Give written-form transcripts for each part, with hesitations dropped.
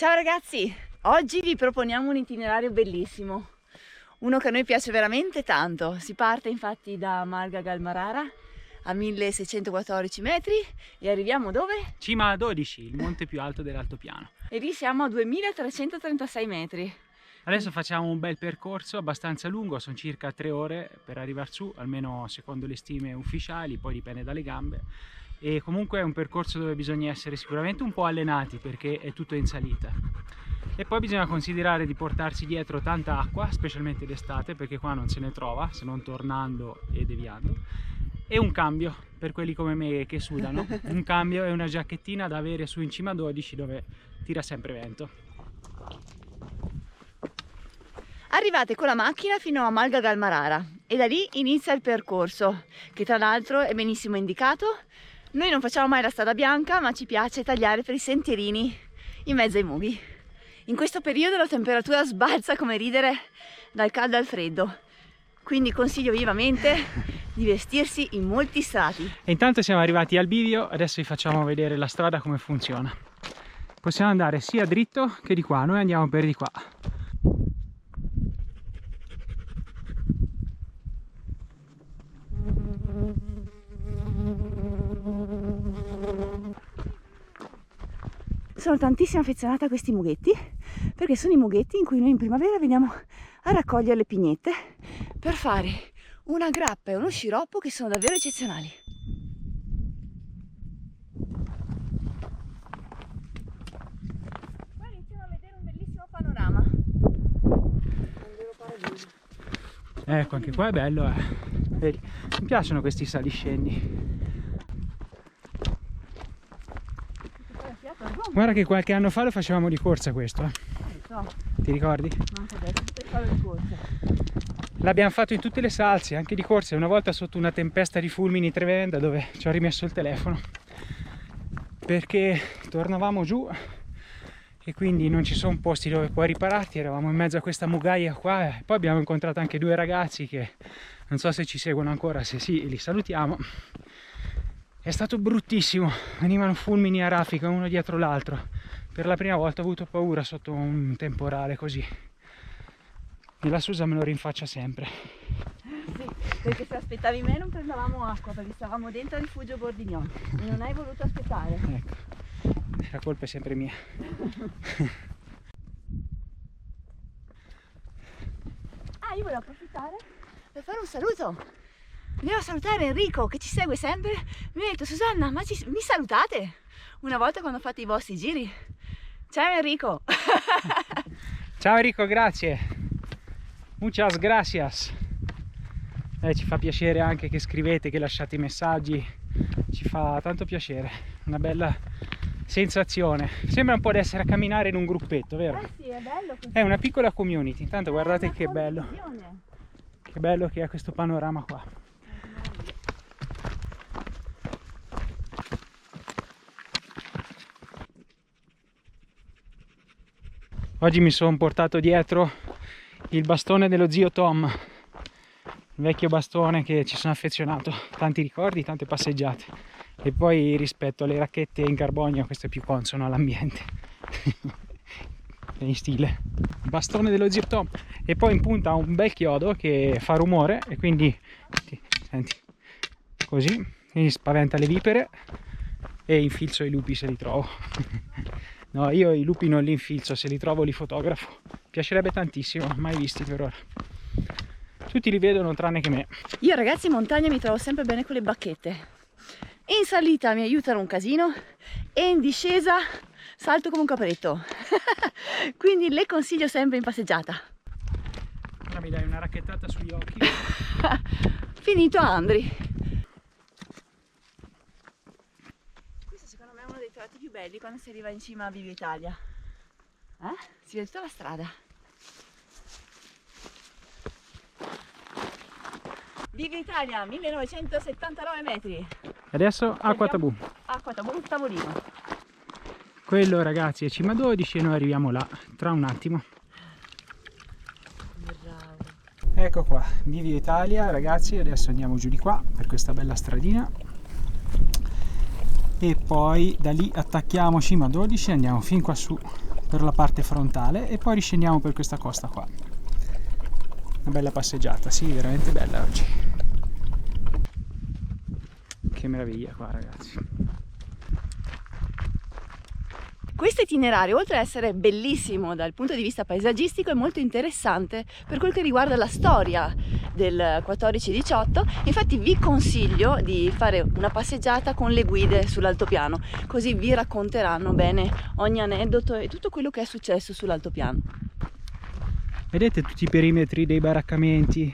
Ciao ragazzi, oggi vi proponiamo un itinerario bellissimo, uno che a noi piace veramente tanto. Si parte infatti da Malga Galmarara a 1614 metri e arriviamo dove? Cima a 12, il monte più alto dell'altopiano. E lì siamo a 2336 metri. Adesso facciamo un bel percorso abbastanza lungo, sono circa 3 ore per arrivare su, almeno secondo le stime ufficiali, poi dipende dalle gambe. E comunque è un percorso dove bisogna essere sicuramente un po' allenati perché è tutto in salita. E poi bisogna considerare di portarsi dietro tanta acqua, specialmente d'estate, perché qua non se ne trova, se non tornando e deviando. E un cambio, per quelli come me che sudano. Un cambio e una giacchettina da avere su in cima a 12 dove tira sempre vento. Arrivate con la macchina fino a Malga Galmarara e da lì inizia il percorso, che tra l'altro è benissimo indicato. Noi non facciamo mai la strada bianca, ma ci piace tagliare per i sentierini in mezzo ai mughi. In questo periodo la temperatura sbalza come ridere dal caldo al freddo, quindi consiglio vivamente di vestirsi in molti strati. E intanto siamo arrivati al bivio, adesso vi facciamo vedere la strada come funziona. Possiamo andare sia dritto che di qua, noi andiamo per di qua. Sono tantissimo affezionata a questi mughetti perché sono i mughetti in cui noi in primavera veniamo a raccogliere le pignette per fare una grappa e uno sciroppo che sono davvero eccezionali. Qua iniziamo a vedere un bellissimo panorama. Ecco, anche qua è bello, Vedi, mi piacciono questi saliscendi. Guarda che qualche anno fa lo facevamo di corsa questo, Ti ricordi? L'abbiamo fatto in tutte le salse, anche di corsa, una volta sotto una tempesta di fulmini tremenda dove ci ho rimesso il telefono perché tornavamo giù e quindi non ci sono posti dove poi ripararti, eravamo in mezzo a questa mugaia qua e poi abbiamo incontrato anche due ragazzi che non so se ci seguono ancora, se sì li salutiamo. È stato bruttissimo, venivano fulmini a raffica uno dietro l'altro. Per la prima volta ho avuto paura sotto un temporale così. E la Susa me lo rinfaccia sempre. Sì, perché se aspettavi me non prendevamo acqua, perché stavamo dentro al rifugio Bordignon e non hai voluto aspettare. Ecco, la colpa è sempre mia. Io volevo approfittare per fare un saluto. Andiamo a salutare Enrico che ci segue sempre. Mi ha detto: Susanna, ma mi salutate? Una volta quando fate i vostri giri. Ciao Enrico. Ciao Enrico, grazie. Muchas gracias. Ci fa piacere anche che scrivete, che lasciate i messaggi. Ci fa tanto piacere. Una bella sensazione. Sembra un po' di essere a camminare in un gruppetto, vero? Sì, è bello così. È una piccola community. Intanto guardate che bello. Che bello che è questo panorama qua. Oggi mi sono portato dietro il bastone dello zio Tom, il vecchio bastone che ci sono affezionato, tanti ricordi, tante passeggiate. E poi rispetto alle racchette in carbonio questo è più consono all'ambiente. È in stile. Bastone dello zio Tom. E poi in punta ha un bel chiodo che fa rumore e quindi senti, così, quindi spaventa le vipere e infilzo i lupi se li trovo. No, io i lupi non li infilzo, se li trovo li fotografo. Piacerebbe tantissimo, mai visti per ora. Tutti li vedono tranne che me. Io ragazzi in montagna mi trovo sempre bene con le bacchette. In salita mi aiutano un casino e in discesa salto come un capretto. Quindi le consiglio sempre in passeggiata. Ora mi dai una racchettata sugli occhi. Finito Andri. I più belli quando si arriva in cima a Bivio Italia, si vede tutta la strada. Bivio Italia 1979 metri. Adesso acqua tabù. Acqua tabù, tavolino. Quello ragazzi è cima 12 e noi arriviamo là tra un attimo. Bravo. Ecco qua, Bivio Italia ragazzi, adesso andiamo giù di qua per questa bella stradina. E poi da lì attacchiamo cima 12 e andiamo fin qua su per la parte frontale e poi riscendiamo per questa costa qua. Una bella passeggiata, sì, veramente bella oggi. Che meraviglia qua, ragazzi. Questo itinerario, oltre ad essere bellissimo dal punto di vista paesaggistico, è molto interessante per quel che riguarda la storia del 14-18. Infatti vi consiglio di fare una passeggiata con le guide sull'altopiano, così vi racconteranno bene ogni aneddoto e tutto quello che è successo sull'altopiano. Vedete tutti i perimetri dei baraccamenti,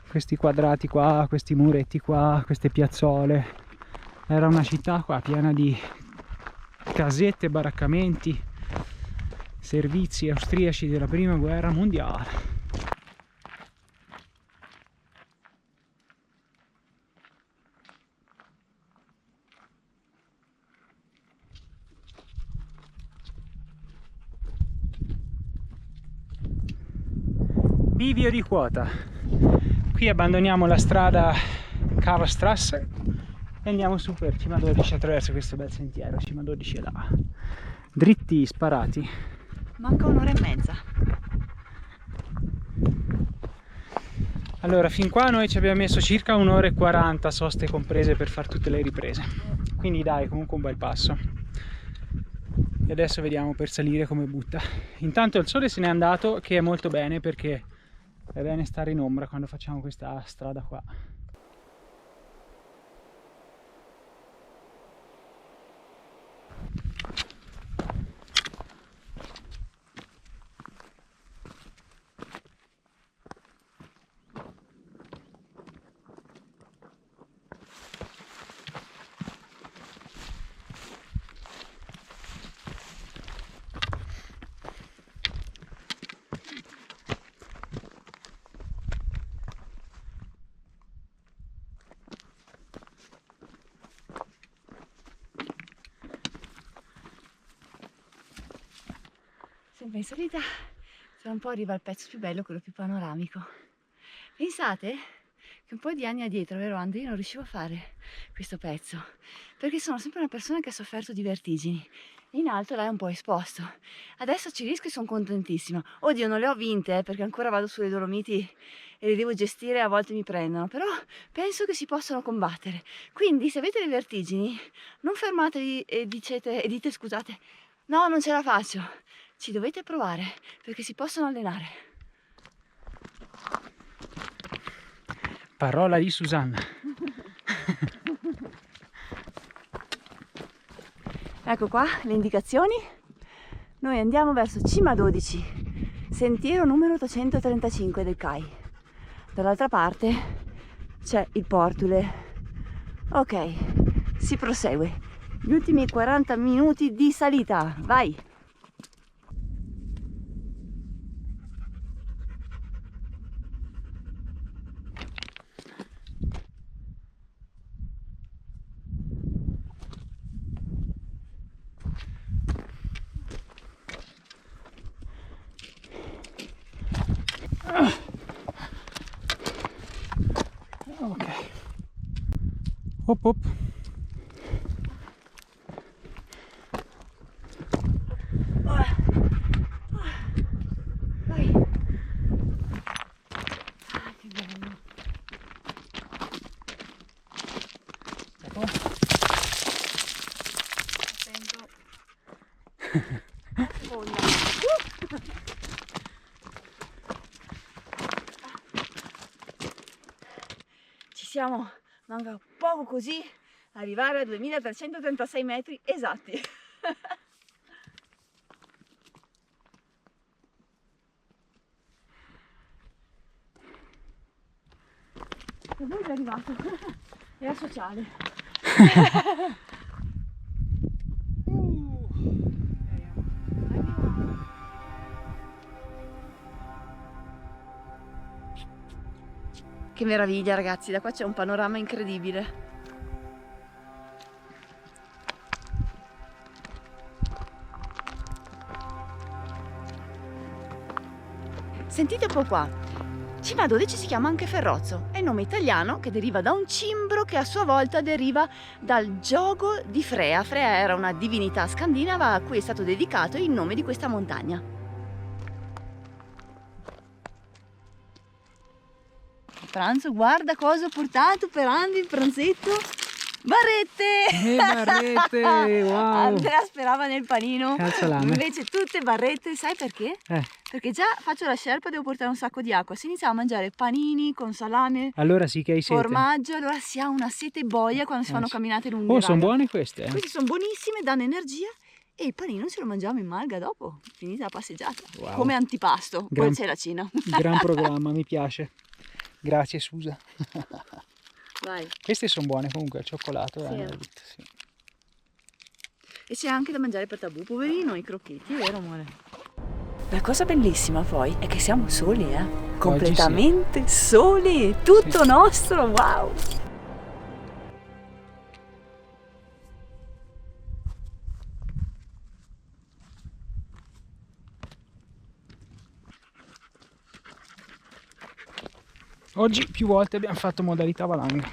questi quadrati qua, questi muretti qua, queste piazzole. Era una città qua piena di casette, baraccamenti, servizi austriaci della prima guerra mondiale. Bivio di quota. Qui abbandoniamo la strada Karlstrasse e andiamo su per Cima 12 attraverso questo bel sentiero. Cima 12 è là, dritti, sparati. Manca un'ora e mezza. Allora, fin qua noi ci abbiamo messo circa 1 ora e 40 soste comprese per fare tutte le riprese, quindi dai, comunque un bel passo. E adesso vediamo per salire come butta. Intanto il sole se n'è andato, che è molto bene, perché è bene stare in ombra quando facciamo questa strada qua. Sempre in salita, tra un po' arriva il pezzo più bello, quello più panoramico. Pensate che un po' di anni addietro, vero Andri, non riuscivo a fare questo pezzo, perché sono sempre una persona che ha sofferto di vertigini. In alto là è un po' esposto. Adesso ci riesco e sono contentissima. Oddio, non le ho vinte, perché ancora vado sulle Dolomiti e le devo gestire e a volte mi prendono, però penso che si possano combattere. Quindi se avete le vertigini, non fermatevi e dite scusate, no, non ce la faccio. Ci dovete provare, perché si possono allenare. Parola di Susanna. Ecco qua le indicazioni. Noi andiamo verso Cima 12, sentiero numero 835 del CAI. Dall'altra parte c'è il Portule. Ok, si prosegue. Gli ultimi 40 minuti di salita, vai! Ok, hop hop. Vai! Ah, che bello! Attento! Seconda! Ci siamo! Manca poco così arrivare a 2336 metri esatti! E voi è arrivato, è a sociale. Che meraviglia ragazzi, da qua c'è un panorama incredibile. Sentite un po' qua, Cima 12 si chiama anche Ferrozzo, è il nome italiano che deriva da un cimbro che a sua volta deriva dal giogo di Frea. Frea era una divinità scandinava a cui è stato dedicato il nome di questa montagna. Pranzo, guarda cosa ho portato per Andy il pranzetto. Barrette! Barrette, wow! Andrea sperava nel panino, Calzolame. invece tutte barrette, sai perché? Perché già faccio la scelpa, devo portare un sacco di acqua. Se iniziamo a mangiare panini con salame, Allora sì che hai sete. formaggio, allora si ha una sete boia quando si fanno Sì. camminate lunghe. Oh, sono raga. buone queste, Queste sono buonissime, danno energia e il panino ce lo mangiamo in malga dopo, finita la passeggiata. Wow. Come antipasto, Gran- poi c'è la cena. Gran programma, mi piace. Grazie Susa. Vai. Queste sono buone comunque, al cioccolato. Sì. Detto, sì. E c'è anche da mangiare per Tabù, poverino, i crocchetti, vero amore? La cosa bellissima poi è che siamo soli, completamente soli, tutto Sì. nostro, wow! Oggi più volte abbiamo fatto modalità valanga.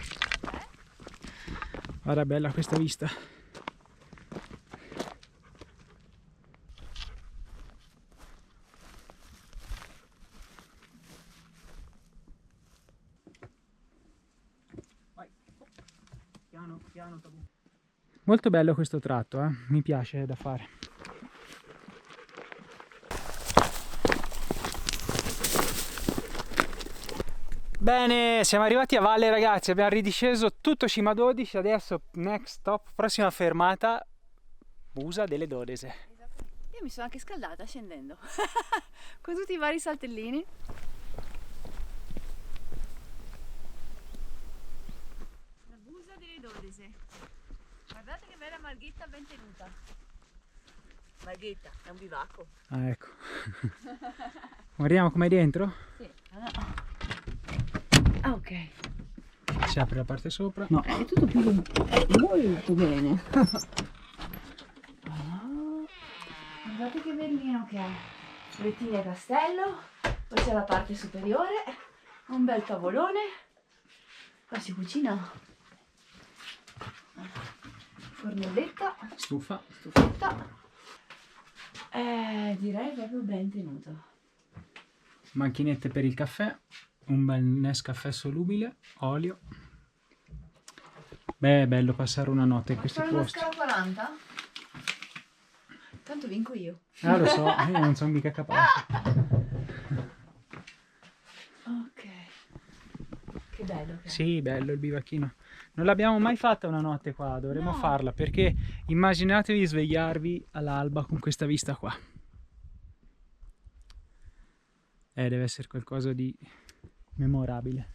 Guarda, bella questa vista. Vai. Piano, piano, Tabù. Molto bello questo tratto, mi piace da fare. Bene, siamo arrivati a valle ragazzi, abbiamo ridisceso tutto Cima 12, adesso next stop, prossima fermata, Busa delle Dodese. Io mi sono anche scaldata scendendo, con tutti i vari saltellini. La Busa delle Dodese. Guardate che bella marghetta ben tenuta. Marghetta, è un bivacco. Ah, ecco. Guardiamo com'è dentro? Sì. Ah, ok. Si apre la parte sopra. No, è tutto più molto bene. Guardate che bellino che è. Lettini a castello, poi c'è la parte superiore, un bel tavolone. Qua si cucina. Fornelletta, Stufa. stufetta. Direi proprio ben tenuto. Macchinette per il caffè, un bel Nescafè solubile, olio. Beh, è bello passare una notte in questi Fare una posti. scala 40? Tanto vinco io. Ah, lo so, io non sono mica capace. Ok. Che bello che è. Sì, bello il bivacchino. Non l'abbiamo mai fatta una notte qua, dovremmo No. farla, perché immaginatevi svegliarvi all'alba con questa vista qua. Deve essere qualcosa di memorabile.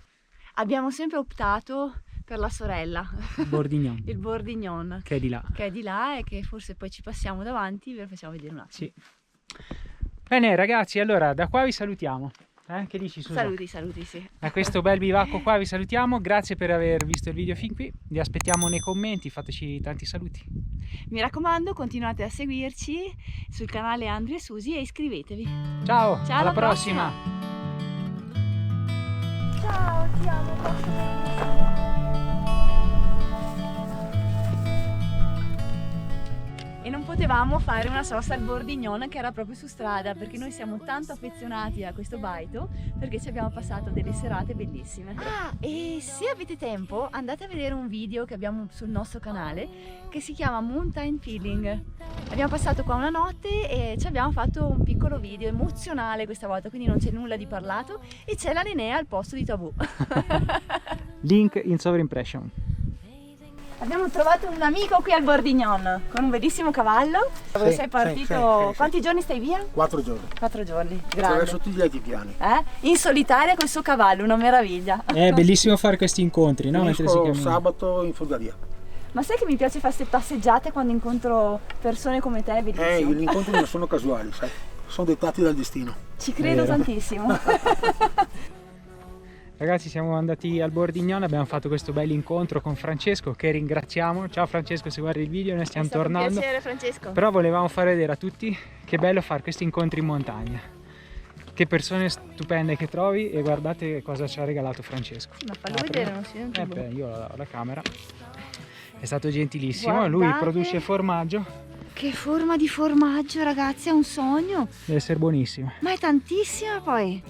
Abbiamo sempre optato per la sorella, Bordignon, il Bordignon, che è di là. che è di là e che forse poi ci passiamo davanti e ve lo facciamo vedere un attimo. Sì. Bene ragazzi, allora da qua vi salutiamo. Che dici Susa? Saluti, saluti, sì. Da questo bel bivacco qua vi salutiamo, grazie per aver visto il video fin qui, vi aspettiamo nei commenti, fateci tanti saluti. Mi raccomando, continuate a seguirci sul canale Andrea e Susi e iscrivetevi. Ciao, Ciao, alla alla prossima. Ciao, ti amo. E non potevamo fare una sosta al Bordignon che era proprio su strada, perché noi siamo tanto affezionati a questo baito, perché ci abbiamo passato delle serate bellissime. Ah, e se avete tempo andate a vedere un video che abbiamo sul nostro canale che si chiama Mountain Feeling. Abbiamo passato qua una notte e ci abbiamo fatto un piccolo video emozionale questa volta, quindi non c'è nulla di parlato e c'è la Nenea al posto di Tabù. Link in sovrimpression. Abbiamo trovato un amico qui al Bordignon con un bellissimo cavallo. Dove sei partito? sì. Quanti giorni stai via? 4 giorni. 4 giorni, Attraverso grande. tutti gli altipiani. In solitaria col suo cavallo, una meraviglia. È bellissimo fare questi incontri, no? Mentre si Finisco cammina. sabato in Folgaria. Ma sai che mi piace fare queste passeggiate quando incontro persone come te, è bellissimo. Gli incontri non sono casuali, sai? Sono dettati dal destino. Ci credo Vero. tantissimo. Ragazzi, siamo andati al Bordignon, abbiamo fatto questo bel incontro con Francesco che ringraziamo. Ciao Francesco, se guardi il video, noi stiamo È stato un tornando. piacere, Francesco. Però volevamo far vedere a tutti che bello fare questi incontri in montagna. che persone stupende che trovi, e guardate cosa ci ha regalato Francesco. Ma fallo Apri. vedere, non si vede. Beh, io ho la camera. È stato gentilissimo. Guardate. Lui produce formaggio, Che forma di formaggio, ragazzi, è un sogno. deve essere buonissimo. Ma è tantissima poi.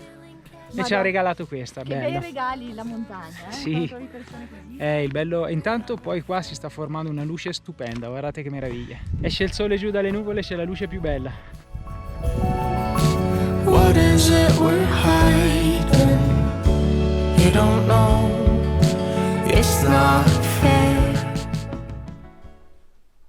E ci ha regalato questa, Che bei bella. regali la montagna, Sì. quando trovi persone così. Il bello, intanto poi qua si sta formando una luce stupenda, guardate che meraviglia. Esce il sole giù dalle nuvole, c'è la luce più bella. What is it we're hiding?